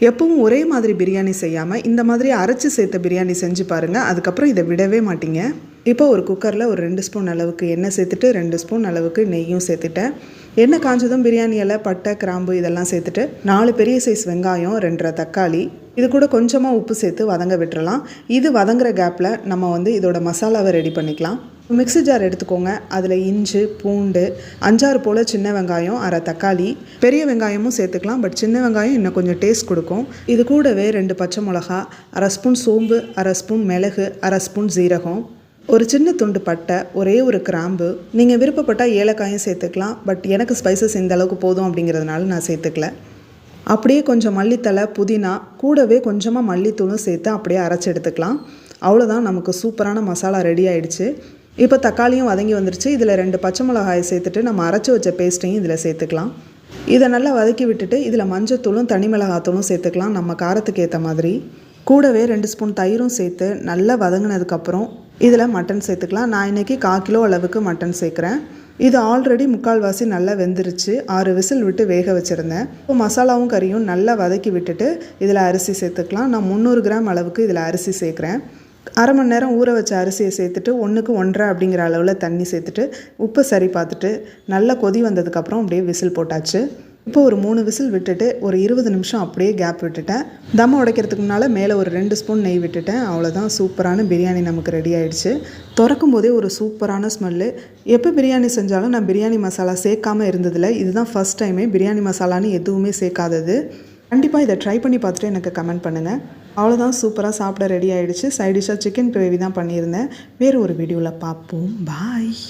எப்பவும் ஒரே மாதிரி பிரியாணி செய்யாமல் இந்த மாதிரி அரைச்சி சேர்த்த பிரியாணி செஞ்சு பாருங்கள். அதுக்கப்புறம் இதை விடவே மாட்டீங்க. இப்போ ஒரு குக்கரில் ஒரு 2 ஸ்பூன் அளவுக்கு எண்ணெய் சேர்த்துட்டு 2 ஸ்பூன் அளவுக்கு நெய்யும் சேர்த்துட்டேன். எண்ணெய் காஞ்சதும் பிரியாணி இலை, பட்டை, கிராம்பு இதெல்லாம் சேர்த்துட்டு 4 பெரிய சைஸ் வெங்காயம், 2 தக்காளி, இது கூட கொஞ்சமாக உப்பு சேர்த்து வதங்க விட்டுறலாம். இது வதங்குற கேப்பில் நம்ம இதோட மசாலாவை ரெடி பண்ணிக்கலாம். மிக்ஸி ஜார் எடுத்துக்கோங்க. அதில் இஞ்சி, பூண்டு, 5-6 போல் சின்ன வெங்காயம், 1/2 தக்காளி, பெரிய வெங்காயமும் சேர்த்துக்கலாம். பட் சின்ன வெங்காயம் இன்னும் கொஞ்சம் டேஸ்ட் கொடுக்கும். இது கூடவே 2 பச்சை மிளகா, 1/2 ஸ்பூன் சோம்பு, 1/2 ஸ்பூன் மிளகு, 1/2 ஸ்பூன் ஜீரகம், ஒரு சின்ன துண்டு பட்டை, ஒரே ஒரு கிராம்பு. நீங்கள் விருப்பப்பட்டால் ஏலக்காயும் சேர்த்துக்கலாம். பட் எனக்கு ஸ்பைசஸ் இந்த அளவுக்கு போதும் அப்படிங்கிறதுனால நான் சேர்த்துக்கல. அப்படியே கொஞ்சம் மல்லித்தலை, புதினா, கூடவே கொஞ்சமாக மல்லித்தூளும் சேர்த்து அப்படியே அரைச்சி எடுத்துக்கலாம். அவ்வளோதான், நமக்கு சூப்பரான மசாலா ரெடி ஆகிடுச்சு. இப்போ தக்காளியும் வதங்கி வந்துருச்சு. இதில் 2 பச்சை மிளகாயை சேர்த்துட்டு நம்ம அரைச்சி வச்ச பேஸ்ட்டையும் இதில் சேர்த்துக்கலாம். இதை நல்லா வதக்கி விட்டுட்டு இதில் மஞ்சத்தூளும் தனி மிளகாத்தூளும் சேர்த்துக்கலாம், நம்ம காரத்துக்கு ஏற்ற மாதிரி. கூடவே 2 ஸ்பூன் தயிரும் சேர்த்து நல்லா வதங்கினதுக்கப்புறம் இதில் மட்டன் சேர்த்துக்கலாம். நான் இன்றைக்கி 1/4 கிலோ அளவுக்கு மட்டன் சேர்க்குறேன். இது ஆல்ரெடி 3/4 நல்லா வெந்துருச்சு. 6 விசில் விட்டு வேக வச்சுருந்தேன். இப்போ மசாலாவும் கறியும் நல்லா வதக்கி விட்டுட்டு இதில் அரிசி சேர்த்துக்கலாம். நான் 300 கிராம் அளவுக்கு இதில் அரிசி சேர்க்குறேன். 1/2 மணி நேரம் ஊற வச்ச அரிசியை சேர்த்துட்டு 1க்கு 1.5 அப்படிங்கிற அளவில் தண்ணி சேர்த்துட்டு உப்பு சரி பார்த்துட்டு நல்லா கொதி வந்ததுக்கப்புறம் அப்படியே விசில் போட்டாச்சு. இப்போ ஒரு 3 விசில் விட்டுட்டு ஒரு 20 நிமிஷம் அப்படியே கேப் விட்டுட்டேன். தம் உடைக்கிறதுக்கு முன்னால் மேலே ஒரு 2 ஸ்பூன் நெய் விட்டுட்டேன். அவ்வளோதான், சூப்பரான பிரியாணி நமக்கு ரெடி ஆகிடுச்சு. திறக்கும் போதே ஒரு சூப்பரான ஸ்மெல்லு. எப்போ பிரியாணி செஞ்சாலும் நான் பிரியாணி மசாலா சேர்க்காமல் இருந்ததில்ல. இதுதான் ஃபஸ்ட் டைமே பிரியாணி மசாலான்னு எதுவுமே சேர்க்காதது. கண்டிப்பாக இதை ட்ரை பண்ணி பார்த்துட்டு எனக்கு கமெண்ட் பண்ணுங்கள். அவ்வளோதான், சூப்பராக சாப்பிட ரெடி ஆகிடுச்சு. சைட் டிஷ்ஷாக சிக்கன் கிரேவி தான் பண்ணியிருந்தேன். வேறு ஒரு வீடியோவில் பார்ப்போம். பாய்.